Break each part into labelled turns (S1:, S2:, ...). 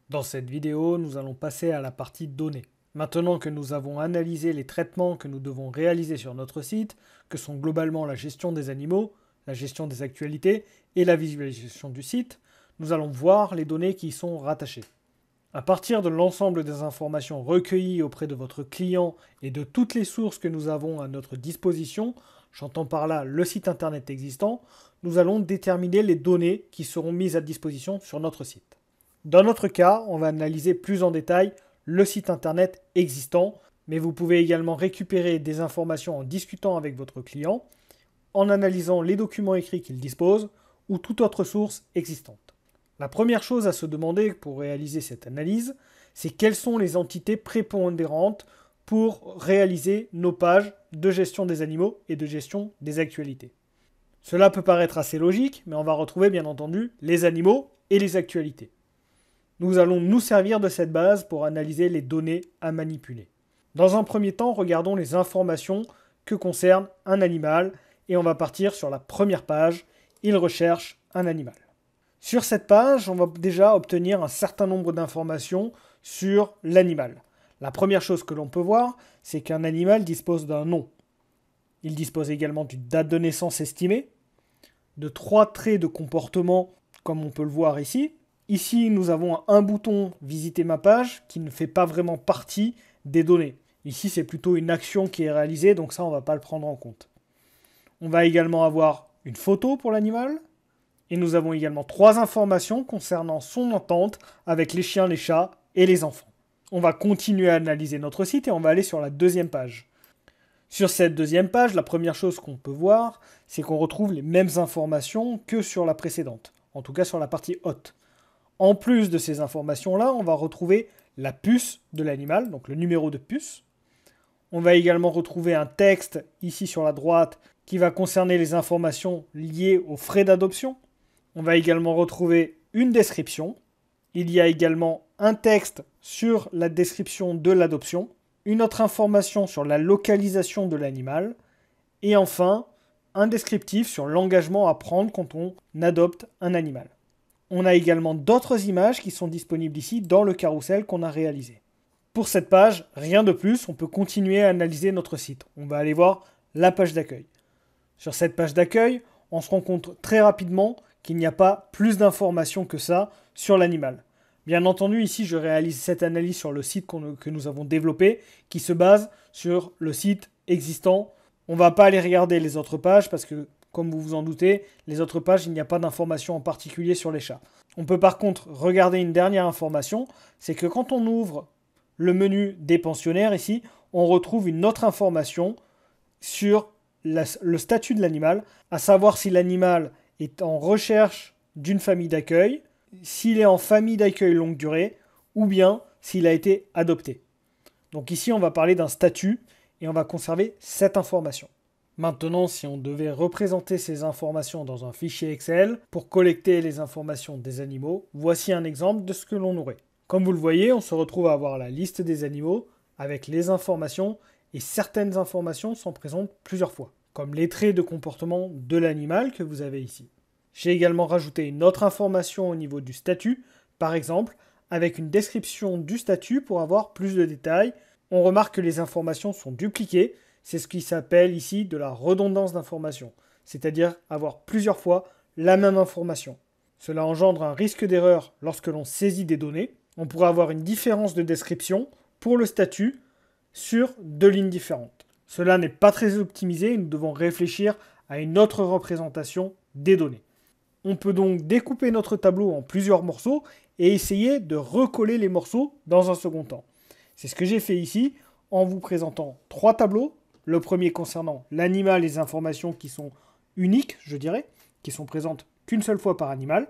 S1: Dans cette vidéo, nous allons passer à la partie données. Maintenant que nous avons analysé les traitements que nous devons réaliser sur notre site, que sont globalement la gestion des animaux, la gestion des actualités et la visualisation du site, nous allons voir les données qui y sont rattachées. À partir de l'ensemble des informations recueillies auprès de votre client et de toutes les sources que nous avons à notre disposition, j'entends par là le site internet existant, nous allons déterminer les données qui seront mises à disposition sur notre site. Dans notre cas, on va analyser plus en détail le site internet existant, mais vous pouvez également récupérer des informations en discutant avec votre client, en analysant les documents écrits qu'il dispose ou toute autre source existante. La première chose à se demander pour réaliser cette analyse, c'est quelles sont les entités prépondérantes pour réaliser nos pages de gestion des animaux et de gestion des actualités. Cela peut paraître assez logique, mais on va retrouver bien entendu les animaux et les actualités. Nous allons nous servir de cette base pour analyser les données à manipuler. Dans un premier temps, regardons les informations que concerne un animal et on va partir sur la première page. Il recherche un animal. Sur cette page, on va déjà obtenir un certain nombre d'informations sur l'animal. La première chose que l'on peut voir, c'est qu'un animal dispose d'un nom. Il dispose également d'une date de naissance estimée, de 3 traits de comportement, comme on peut le voir ici. Ici, nous avons un bouton « Visiter ma page » qui ne fait pas vraiment partie des données. Ici, c'est plutôt une action qui est réalisée, donc ça, on ne va pas le prendre en compte. On va également avoir une photo pour l'animal. Et nous avons également 3 informations concernant son entente avec les chiens, les chats et les enfants. On va continuer à analyser notre site et on va aller sur la deuxième page. Sur cette deuxième page, la première chose qu'on peut voir, c'est qu'on retrouve les mêmes informations que sur la précédente, en tout cas sur la partie haute. En plus de ces informations-là, on va retrouver la puce de l'animal, donc le numéro de puce. On va également retrouver un texte ici sur la droite qui va concerner les informations liées aux frais d'adoption. On va également retrouver une description. Il y a également un texte sur la description de l'adoption, une autre information sur la localisation de l'animal, et enfin, un descriptif sur l'engagement à prendre quand on adopte un animal. On a également d'autres images qui sont disponibles ici dans le carrousel qu'on a réalisé. Pour cette page, rien de plus, on peut continuer à analyser notre site. On va aller voir la page d'accueil. Sur cette page d'accueil, on se rend compte très rapidement qu'il n'y a pas plus d'informations que ça sur l'animal. Bien entendu, ici, je réalise cette analyse sur le site que nous avons développé, qui se base sur le site existant. On ne va pas aller regarder les autres pages parce que, comme vous vous en doutez, les autres pages, il n'y a pas d'informations en particulier sur les chats. On peut par contre regarder une dernière information, c'est que quand on ouvre le menu des pensionnaires ici, on retrouve une autre information sur le statut de l'animal, à savoir si l'animal est en recherche d'une famille d'accueil, s'il est en famille d'accueil longue durée, ou bien s'il a été adopté. Donc ici, on va parler d'un statut et on va conserver cette information. Maintenant, si on devait représenter ces informations dans un fichier Excel pour collecter les informations des animaux, voici un exemple de ce que l'on aurait. Comme vous le voyez, on se retrouve à avoir la liste des animaux avec les informations et certaines informations sont présentes plusieurs fois, comme les traits de comportement de l'animal que vous avez ici. J'ai également rajouté une autre information au niveau du statut, par exemple, avec une description du statut pour avoir plus de détails. On remarque que les informations sont dupliquées, c'est ce qui s'appelle ici de la redondance d'information, c'est-à-dire avoir plusieurs fois la même information. Cela engendre un risque d'erreur lorsque l'on saisit des données. On pourrait avoir une différence de description pour le statut sur 2 lignes différentes. Cela n'est pas très optimisé et nous devons réfléchir à une autre représentation des données. On peut donc découper notre tableau en plusieurs morceaux et essayer de recoller les morceaux dans un second temps. C'est ce que j'ai fait ici en vous présentant 3 tableaux. Le premier concernant l'animal et les informations qui sont uniques, je dirais, qui sont présentes qu'une seule fois par animal.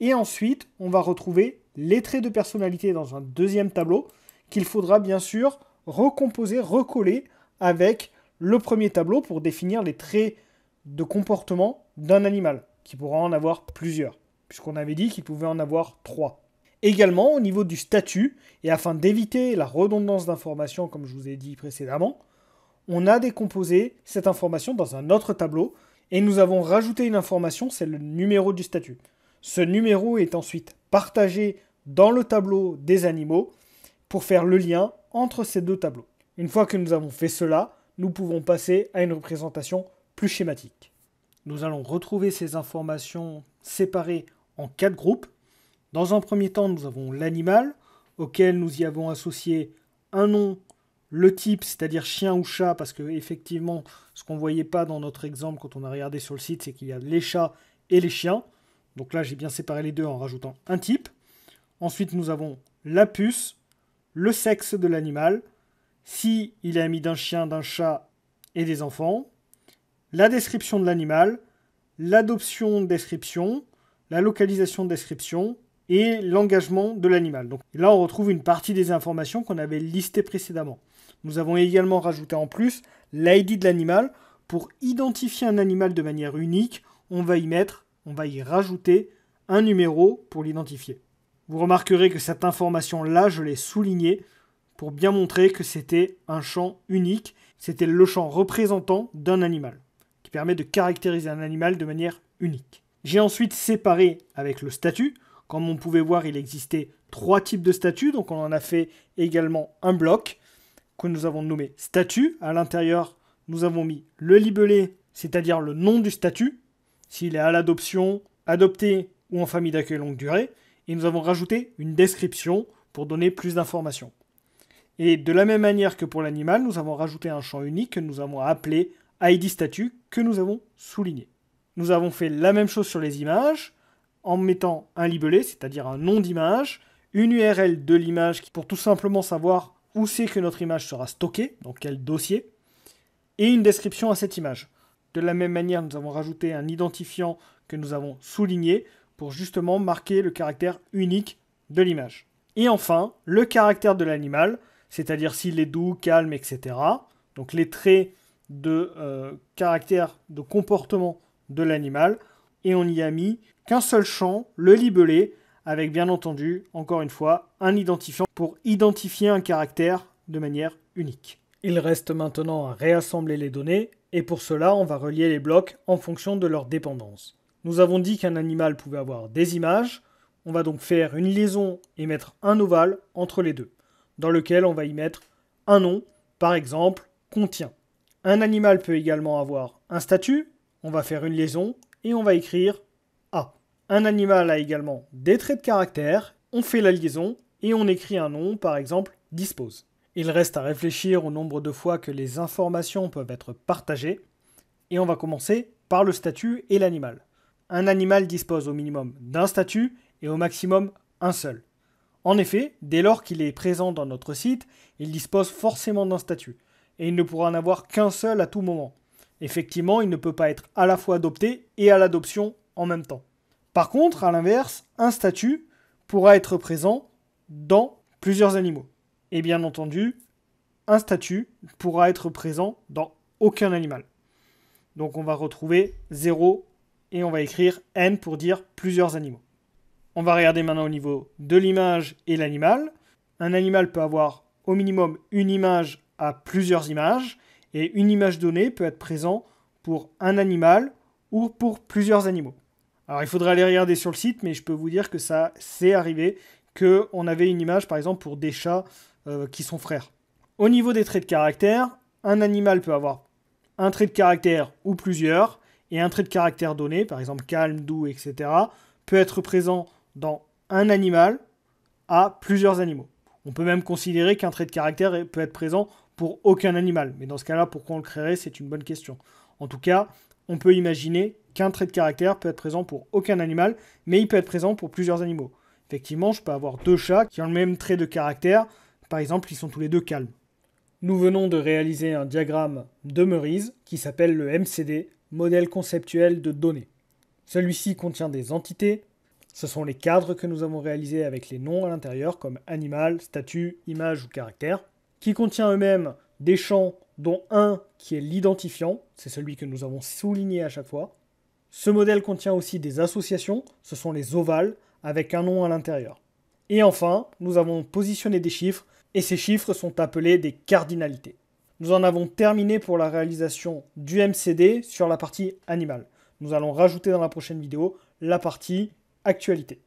S1: Et ensuite, on va retrouver les traits de personnalité dans un deuxième tableau qu'il faudra bien sûr recomposer, recoller avec le premier tableau pour définir les traits de comportement d'un animal, qui pourra en avoir plusieurs, puisqu'on avait dit qu'il pouvait en avoir 3. Également, au niveau du statut, et afin d'éviter la redondance d'informations, comme je vous ai dit précédemment, on a décomposé cette information dans un autre tableau, et nous avons rajouté une information, c'est le numéro du statut. Ce numéro est ensuite partagé dans le tableau des animaux pour faire le lien entre ces deux tableaux. Une fois que nous avons fait cela, nous pouvons passer à une représentation plus schématique. Nous allons retrouver ces informations séparées en 4 groupes. Dans un premier temps, nous avons l'animal, auquel nous y avons associé un nom, le type, c'est-à-dire chien ou chat, parce que effectivement, ce qu'on ne voyait pas dans notre exemple quand on a regardé sur le site, c'est qu'il y a les chats et les chiens. Donc là, j'ai bien séparé les deux en rajoutant un type. Ensuite, nous avons la puce, le sexe de l'animal, si il est ami d'un chien, d'un chat et des enfants, la description de l'animal, l'adoption description, la localisation description et l'engagement de l'animal. Donc là, on retrouve une partie des informations qu'on avait listées précédemment. Nous avons également rajouté en plus l'ID de l'animal. Pour identifier un animal de manière unique, on va y rajouter un numéro pour l'identifier. Vous remarquerez que cette information-là, je l'ai soulignée pour bien montrer que c'était un champ unique. C'était le champ représentant d'un animal, qui permet de caractériser un animal de manière unique. J'ai ensuite séparé avec le statut. Comme on pouvait voir, il existait 3 types de statuts, donc on en a fait également un bloc que nous avons nommé statut. À l'intérieur, nous avons mis le libellé, c'est-à-dire le nom du statut, s'il est à l'adoption, adopté ou en famille d'accueil longue durée, et nous avons rajouté une description pour donner plus d'informations. Et de la même manière que pour l'animal, nous avons rajouté un champ unique que nous avons appelé ID statut, que nous avons souligné. Nous avons fait la même chose sur les images, en mettant un libellé, c'est-à-dire un nom d'image, une URL de l'image pour tout simplement savoir où c'est que notre image sera stockée, dans quel dossier, et une description à cette image. De la même manière, nous avons rajouté un identifiant que nous avons souligné pour justement marquer le caractère unique de l'image. Et enfin, le caractère de l'animal, c'est-à-dire s'il est doux, calme, etc. Donc les traits de caractère, de comportement de l'animal, et on n'y a mis qu'un seul champ, le libellé, avec bien entendu, encore une fois, un identifiant pour identifier un caractère de manière unique. Il reste maintenant à réassembler les données, et pour cela, on va relier les blocs en fonction de leur dépendance. Nous avons dit qu'un animal pouvait avoir des images, on va donc faire une liaison et mettre un ovale entre les deux, dans lequel on va y mettre un nom, par exemple, contient. Un animal peut également avoir un statut, on va faire une liaison, et on va écrire A. Un animal a également des traits de caractère, on fait la liaison et on écrit un nom, par exemple dispose. Il reste à réfléchir au nombre de fois que les informations peuvent être partagées et on va commencer par le statut et l'animal. Un animal dispose au minimum d'un statut et au maximum un seul. En effet, dès lors qu'il est présent dans notre site, il dispose forcément d'un statut et il ne pourra en avoir qu'un seul à tout moment. Effectivement, il ne peut pas être à la fois adopté et à l'adoption en même temps. Par contre, à l'inverse, un statut pourra être présent dans plusieurs animaux. Et bien entendu, un statut pourra être présent dans aucun animal. Donc on va retrouver 0 et on va écrire N pour dire plusieurs animaux. On va regarder maintenant au niveau de l'image et l'animal. Un animal peut avoir au minimum une image à plusieurs images. Et une image donnée peut être présente pour un animal ou pour plusieurs animaux. Alors il faudrait aller regarder sur le site, mais je peux vous dire que ça s'est arrivé qu'on avait une image par exemple pour des chats qui sont frères. Au niveau des traits de caractère, un animal peut avoir un trait de caractère ou plusieurs, et un trait de caractère donné, par exemple calme, doux, etc., peut être présent dans un animal à plusieurs animaux. On peut même considérer qu'un trait de caractère peut être présent pour aucun animal. Mais dans ce cas-là, pourquoi on le créerait, c'est une bonne question. En tout cas, on peut imaginer qu'un trait de caractère peut être présent pour aucun animal, mais il peut être présent pour plusieurs animaux. Effectivement, je peux avoir 2 chats qui ont le même trait de caractère. Par exemple, ils sont tous les 2 calmes. Nous venons de réaliser un diagramme de Meurize qui s'appelle le MCD, modèle conceptuel de données. Celui-ci contient des entités. Ce sont les cadres que nous avons réalisés avec les noms à l'intérieur, comme animal, statut, image ou caractère, qui contient eux-mêmes des champs dont un qui est l'identifiant, c'est celui que nous avons souligné à chaque fois. Ce modèle contient aussi des associations, ce sont les ovales, avec un nom à l'intérieur. Et enfin, nous avons positionné des chiffres, et ces chiffres sont appelés des cardinalités. Nous en avons terminé pour la réalisation du MCD sur la partie animale. Nous allons rajouter dans la prochaine vidéo la partie actualité.